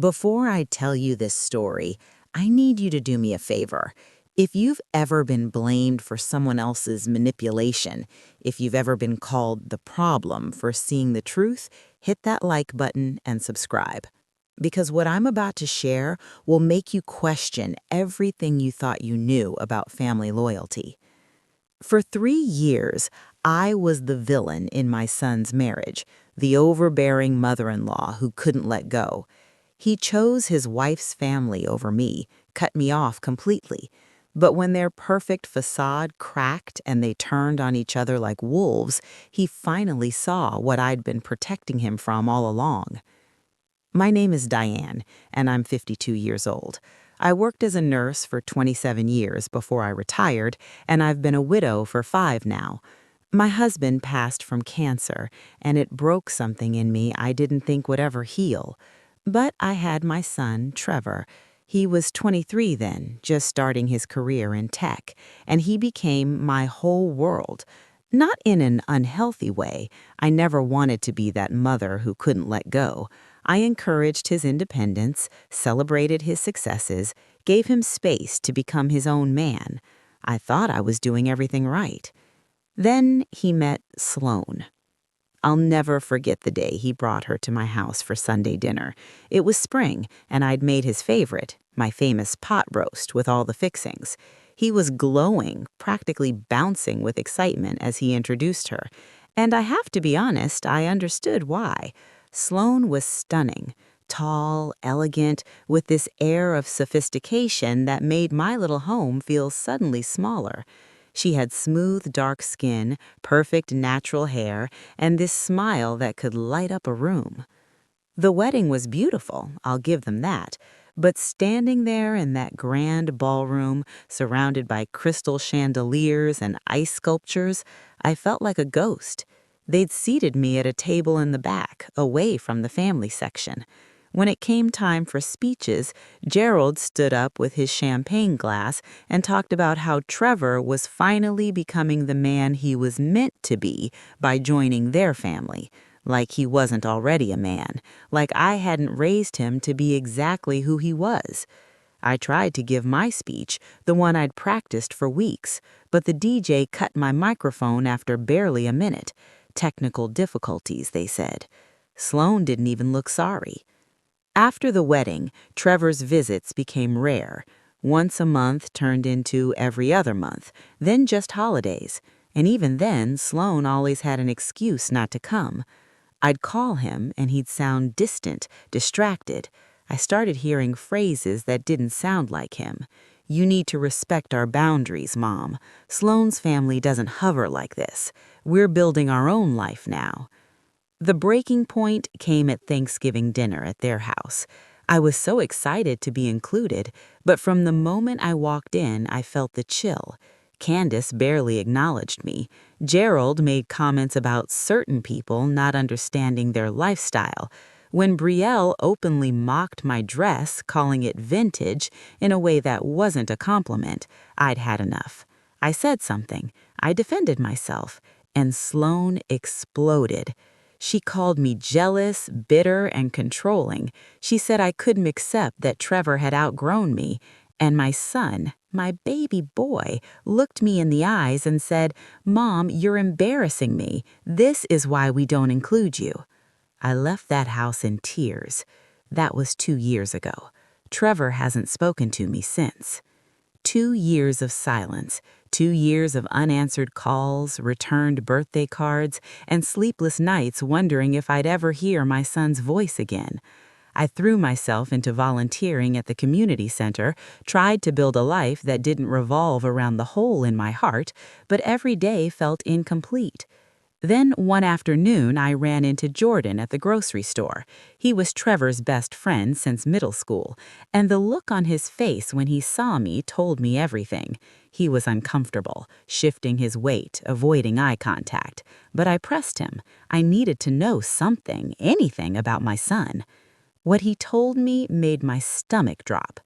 Before I tell you this story, I need you to do me a favor. If you've ever been blamed for someone else's manipulation, if you've ever been called the problem for seeing the truth, hit that like button and subscribe. Because what I'm about to share will make you question everything you thought you knew about family loyalty. For 3 years, I was the villain in my son's marriage, the overbearing mother-in-law who couldn't let go. He chose his wife's family over me, cut me off completely. But when their perfect facade cracked and they turned on each other like wolves, he finally saw what I'd been protecting him from all along. My name is Diane, and I'm 52 years old. I worked as a nurse for 27 years before I retired, and I've been a widow for 5 now. My husband passed from cancer, and it broke something in me I didn't think would ever heal. But I had my son, Trevor. He was 23 then, just starting his career in tech, and he became my whole world. Not in an unhealthy way. I never wanted to be that mother who couldn't let go. I encouraged his independence, celebrated his successes, gave him space to become his own man. I thought I was doing everything right. Then he met Sloane. I'll never forget the day he brought her to my house for Sunday dinner. It was spring, and I'd made his favorite, my famous pot roast with all the fixings. He was glowing, practically bouncing with excitement as he introduced her. And I have to be honest, I understood why. Sloane was stunning, tall, elegant, with this air of sophistication that made my little home feel suddenly smaller. She had smooth, dark skin, perfect natural hair, and this smile that could light up a room. The wedding was beautiful, I'll give them that, but standing there in that grand ballroom, surrounded by crystal chandeliers and ice sculptures, I felt like a ghost. They'd seated me at a table in the back, away from the family section. When it came time for speeches, Gerald stood up with his champagne glass and talked about how Trevor was finally becoming the man he was meant to be by joining their family. Like he wasn't already a man, like I hadn't raised him to be exactly who he was. I tried to give my speech, the one I'd practiced for weeks, but the DJ cut my microphone after barely a minute. Technical difficulties, they said. Sloane didn't even look sorry. After the wedding, Trevor's visits became rare. Once a month turned into every other month, then just holidays. And even then, Sloane always had an excuse not to come. I'd call him, and he'd sound distant, distracted. I started hearing phrases that didn't sound like him. "You need to respect our boundaries, Mom. Sloane's family doesn't hover like this. We're building our own life now." The breaking point came at Thanksgiving dinner at their house. I was so excited to be included, but from the moment I walked in, I felt the chill. Candace barely acknowledged me. Gerald made comments about certain people not understanding their lifestyle. When Brielle openly mocked my dress, calling it vintage, in a way that wasn't a compliment, I'd had enough. I said something. I defended myself. And Sloane exploded. She called me jealous, bitter, and controlling. She said I couldn't accept that Trevor had outgrown me. And my son, my baby boy, looked me in the eyes and said, "Mom, you're embarrassing me. This is why we don't include you." I left that house in tears. That was 2 years ago. Trevor hasn't spoken to me since. 2 years of silence, 2 years of unanswered calls, returned birthday cards, and sleepless nights wondering if I'd ever hear my son's voice again. I threw myself into volunteering at the community center, tried to build a life that didn't revolve around the hole in my heart, but every day felt incomplete. Then one afternoon, I ran into Jordan at the grocery store. He was Trevor's best friend since middle school, and the look on his face when he saw me told me everything. He was uncomfortable, shifting his weight, avoiding eye contact. But I pressed him. I needed to know something, anything about my son. What he told me made my stomach drop.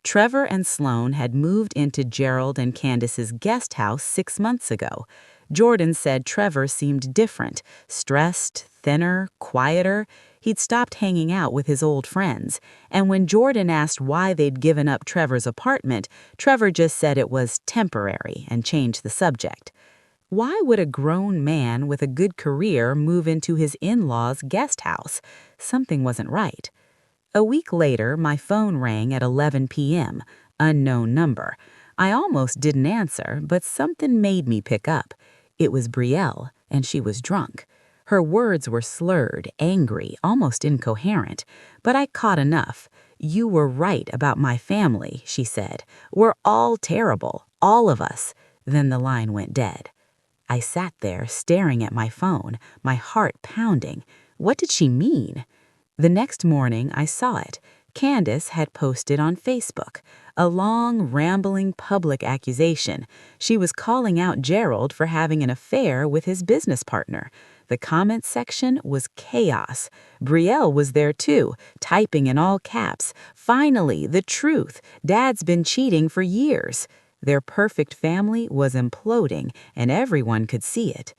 Trevor and Sloane had moved into Gerald and Candace's guest house 6 months ago. Jordan said Trevor seemed different, stressed, thinner, quieter. He'd stopped hanging out with his old friends, and when Jordan asked why they'd given up Trevor's apartment, Trevor just said it was temporary and changed the subject. Why would a grown man with a good career move into his in-laws' guest house? Something wasn't right. A week later, my phone rang at 11 p.m., unknown number. I almost didn't answer, but something made me pick up. It was Brielle, and she was drunk. Her words were slurred, angry, almost incoherent, but I caught enough. "You were right about my family," she said. "We're all terrible, all of us." Then the line went dead. I sat there staring at my phone, my heart pounding. What did she mean? The next morning, I saw it. Candace had posted on Facebook a long, rambling public accusation. She was calling out Gerald for having an affair with his business partner. The comment section was chaos. Brielle was there too, typing in all caps, "Finally, the truth. Dad's been cheating for years." Their perfect family was imploding, and everyone could see it.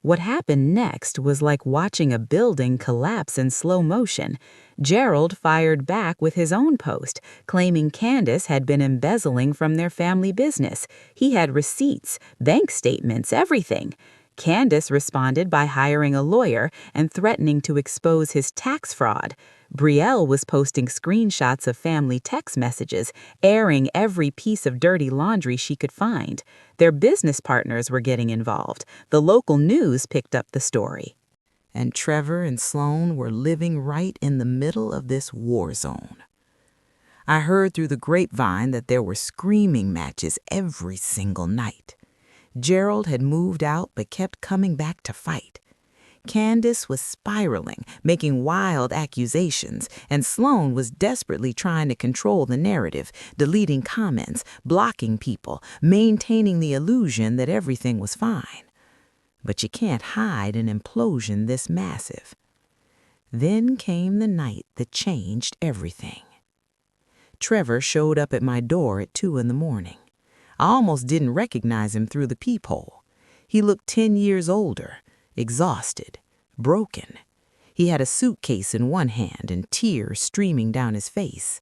What happened next was like watching a building collapse in slow motion. Gerald fired back with his own post, claiming Candace had been embezzling from their family business. He had receipts, bank statements, everything. Candace responded by hiring a lawyer and threatening to expose his tax fraud. Brielle was posting screenshots of family text messages, airing every piece of dirty laundry she could find. Their business partners were getting involved. The local news picked up the story. And Trevor and Sloan were living right in the middle of this war zone. I heard through the grapevine that there were screaming matches every single night. Gerald had moved out but kept coming back to fight. Candace was spiraling, making wild accusations, and Sloan was desperately trying to control the narrative, deleting comments, blocking people, maintaining the illusion that everything was fine. But you can't hide an implosion this massive. Then came the night that changed everything. Trevor showed up at my door at 2 a.m. I almost didn't recognize him through the peephole. He looked 10 years older, exhausted, broken. He had a suitcase in one hand and tears streaming down his face.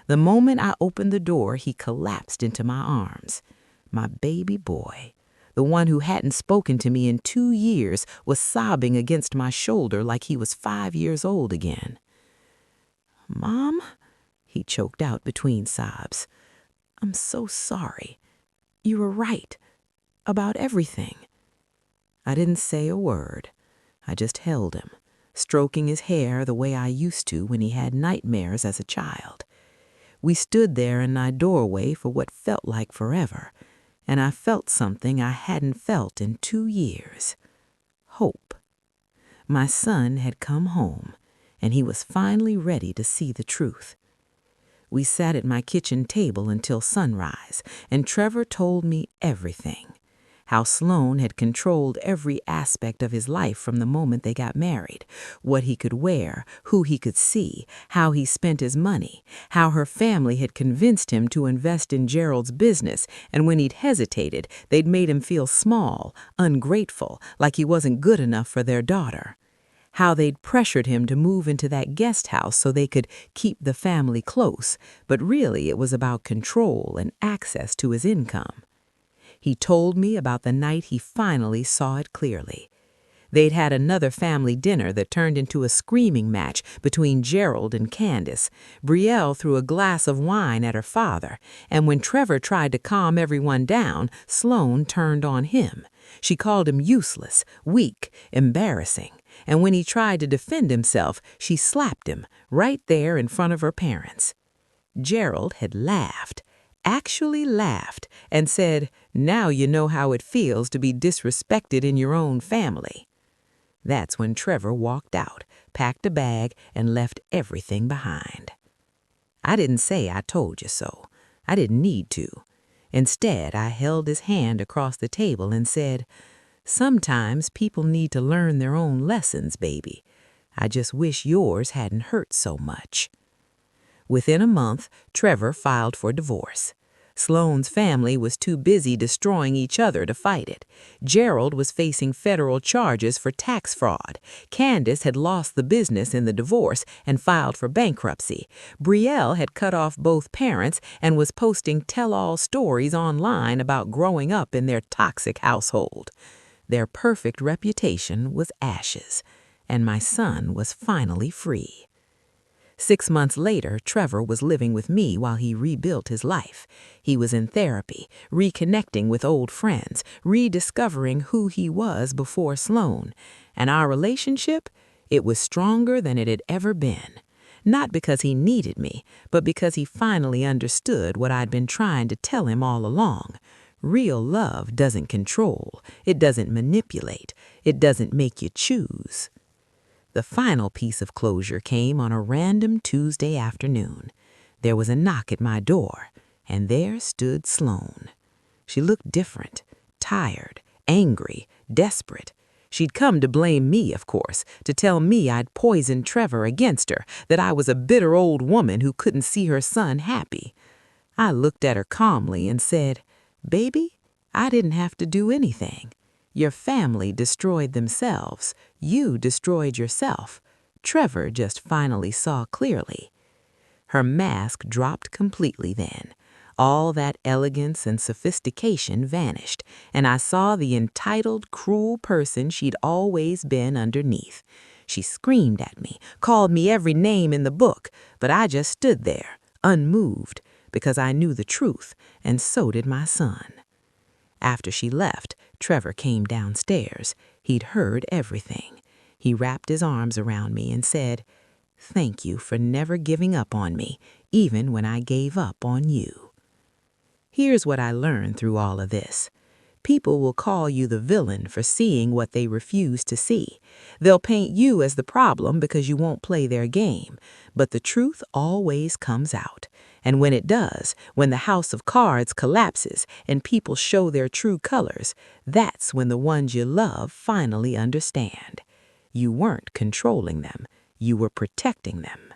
The moment I opened the door, he collapsed into my arms. My baby boy, the one who hadn't spoken to me in 2 years, was sobbing against my shoulder like he was 5 years old again. "Mom," he choked out between sobs. "I'm so sorry. You were right about everything." I didn't say a word. I just held him, stroking his hair the way I used to when he had nightmares as a child. We stood there in my doorway for what felt like forever, and I felt something I hadn't felt in 2 years. Hope. My son had come home, and he was finally ready to see the truth. We sat at my kitchen table until sunrise, and Trevor told me everything. How Sloan had controlled every aspect of his life from the moment they got married, what he could wear, who he could see, how he spent his money, how her family had convinced him to invest in Gerald's business, and when he'd hesitated, they'd made him feel small, ungrateful, like he wasn't good enough for their daughter. How they'd pressured him to move into that guest house so they could keep the family close, but really it was about control and access to his income. He told me about the night he finally saw it clearly. They'd had another family dinner that turned into a screaming match between Gerald and Candace. Brielle threw a glass of wine at her father, and when Trevor tried to calm everyone down, Sloan turned on him. She called him useless, weak, embarrassing, and when he tried to defend himself, she slapped him right there in front of her parents. Gerald had laughed, actually laughed, and said, "Now you know how it feels to be disrespected in your own family." That's when Trevor walked out, packed a bag, and left everything behind. I didn't say I told you so. I didn't need to. Instead, I held his hand across the table and said, "Sometimes people need to learn their own lessons, baby. I just wish yours hadn't hurt so much." Within a month, Trevor filed for divorce. Sloane's family was too busy destroying each other to fight it. Gerald was facing federal charges for tax fraud. Candace had lost the business in the divorce and filed for bankruptcy. Brielle had cut off both parents and was posting tell-all stories online about growing up in their toxic household. Their perfect reputation was ashes, and my son was finally free. 6 months later, Trevor was living with me while he rebuilt his life. He was in therapy, reconnecting with old friends, rediscovering who he was before Sloane. And our relationship, it was stronger than it had ever been. Not because he needed me, but because he finally understood what I'd been trying to tell him all along. Real love doesn't control, it doesn't manipulate, it doesn't make you choose. The final piece of closure came on a random Tuesday afternoon. There was a knock at my door, and there stood Sloane. She looked different, tired, angry, desperate. She'd come to blame me, of course, to tell me I'd poisoned Trevor against her, that I was a bitter old woman who couldn't see her son happy. I looked at her calmly and said, "Baby, I didn't have to do anything. Your family destroyed themselves. You destroyed yourself. Trevor just finally saw clearly." Her mask dropped completely then. All that elegance and sophistication vanished, and I saw the entitled, cruel person she'd always been underneath. She screamed at me, called me every name in the book, but I just stood there, unmoved, because I knew the truth, and so did my son. After she left, Trevor came downstairs. He'd heard everything. He wrapped his arms around me and said, "Thank you for never giving up on me, even when I gave up on you." Here's what I learned through all of this. People will call you the villain for seeing what they refuse to see. They'll paint you as the problem because you won't play their game. But the truth always comes out. And when it does, when the house of cards collapses and people show their true colors, that's when the ones you love finally understand. You weren't controlling them. You were protecting them.